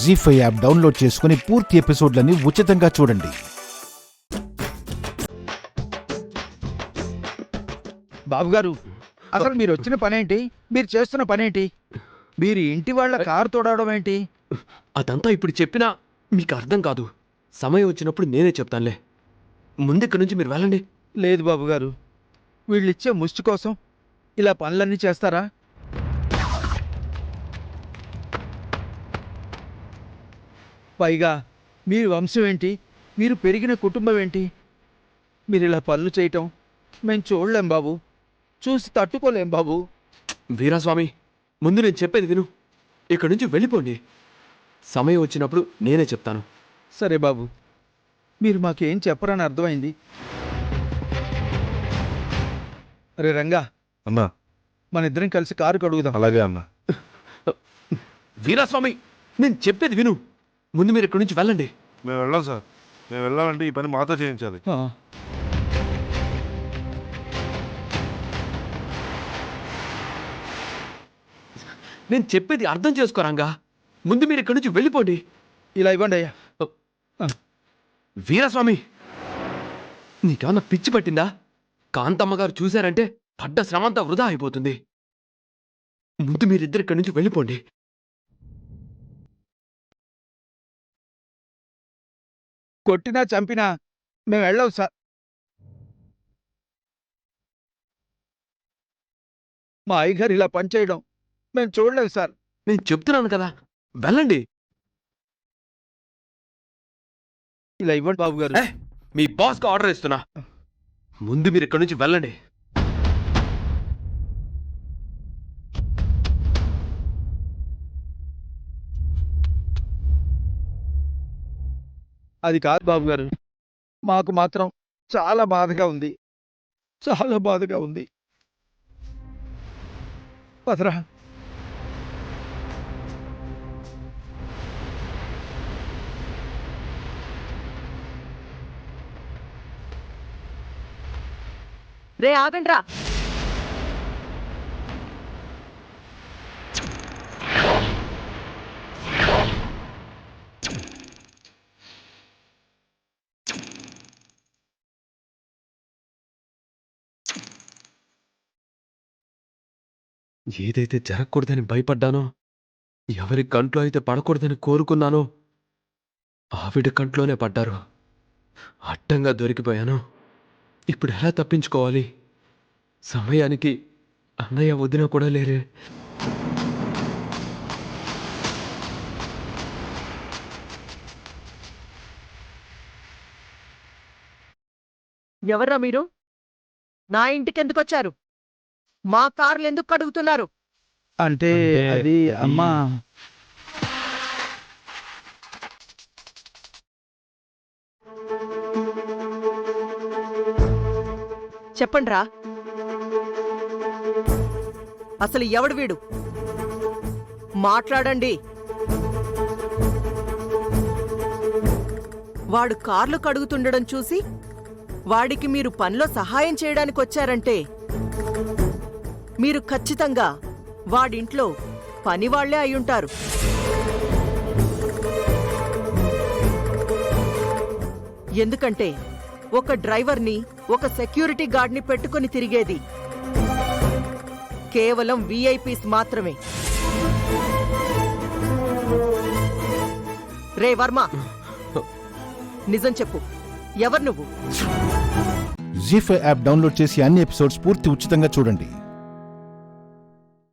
జీ5 app download చేసుకుని పూర్తి ఎపిసోడ్లని ఉచితంగా చూడండి. బాబుగారు, అసలు మీరు వచ్చిన పనేంటి? మీరు చేస్తున్న పనేంటి? మీరు ఇంటి వాళ్ళ కారు తోడవడం ఏంటి? అదంతా ఇప్పుడు చెప్పినా మీకు అర్థం కాదు. సమయం వచ్చినప్పుడు నేనే చెప్తానులే. ముందెక్కడి నుంచి మీరు వెళ్ళండి. లేదు బాబుగారు, వీళ్ళిచ్చే ముష్టి కోసం ఇలా పనులన్నీ చేస్తారా? పైగా మీ వంశం ఏంటి? మీరు పెరిగిన కుటుంబం ఏంటి? మీరు ఇలా పనులు చేయటం మేము చూడలేం బాబు, చూసి తట్టుకోలేం బాబు. వీరాస్వామి, ముందు నేను చెప్పేది విను. ఇక్కడి నుంచి వెళ్ళిపోండి. సమయం వచ్చినప్పుడు నేనే చెప్తాను. సరే బాబు, మీరు మాకేం చెప్పరని అర్థమైంది. అరే రంగా అన్నా, మన ఇద్దరం కలిసి కారు కడుగుదాం. అలాగే అన్నా. వీరాస్వామి, నేను చెప్పేది విను. ముందు మీరు ఇక్కడి నుంచి వెళ్ళండి. మేము వెళ్ళాం సార్. మేము వెళ్ళాలంటే ఈ పని మాతో చేయించాలి. నేను చెప్పేది అర్థం చేసుకోరాంగా. ముందు మీరు ఇక్కడి నుంచి వెళ్ళిపోండి. ఇలా ఇవ్వండి అయ్యా. వీరాస్వామి, నీకేమన్నా పిచ్చి పట్టిందా? కాంతమ్మ గారు చూశారంటే పడ్డ శ్రమంతా వృధా అయిపోతుంది. ముందు మీరిద్దరు ఇక్కడి నుంచి వెళ్ళిపోండి. కొట్టినా చంపినా మేము వెళ్ళాం సార్. మా అయ్యగారు ఇలా పనిచేయడం మేము చూడలేము సార్. నేను చెప్తున్నాను కదా, వెళ్ళండి. ఇలా ఇవ్వండి బాబు గారు. మీ బాస్కి ఆర్డర్ ఇస్తున్నా. ముందు మీరు ఇక్కడి నుంచి వెళ్ళండి. అది కాదు బాబు గారు, మాకు మాత్రం చాలా బాధగా ఉంది, చాలా బాధగా ఉంది. పదరా. రే ఆగండ్రా. ఏదైతే జరగకూడదని భయపడ్డానో, ఎవరి కంట్లో అయితే పడకూడదని కోరుకున్నానో ఆవిడ కంట్లోనే పడ్డారు. అడ్డంగా దొరికిపోయాను. ఇప్పుడు ఎలా తప్పించుకోవాలి? సమయానికి అన్నయ్య వదిన కూడా లేరే. ఎవర్రా మీరు? నా ఇంటికి ఎందుకు వచ్చారు? మా కార్లు ఎందుకు కడుగుతున్నారు? అంటే అది అమ్మా. చెప్పండ్రా, అసలు ఎవడు వీడు? మాట్లాడండి. వాడు కార్లు కడుగుతుండడం చూసి వాడికి మీరు పనిలో సహాయం చేయడానికి వచ్చారంటే మీరు ఖచ్చితంగా వాడింట్లో పనివాళ్లే అయ్యుంటారు. ఎందుకంటే ఒక డ్రైవర్ని, ఒక సెక్యూరిటీ గార్డ్ని పెట్టుకుని తిరిగేది కేవలం విఐపీస్ మాత్రమే. రే వర్మ, నిజం చెప్పు, ఎవరు నువ్వు? జీ5 యాప్ డౌన్లోడ్ చేసి అన్ని ఎపిసోడ్స్ పూర్తి ఉచితంగా చూడండి.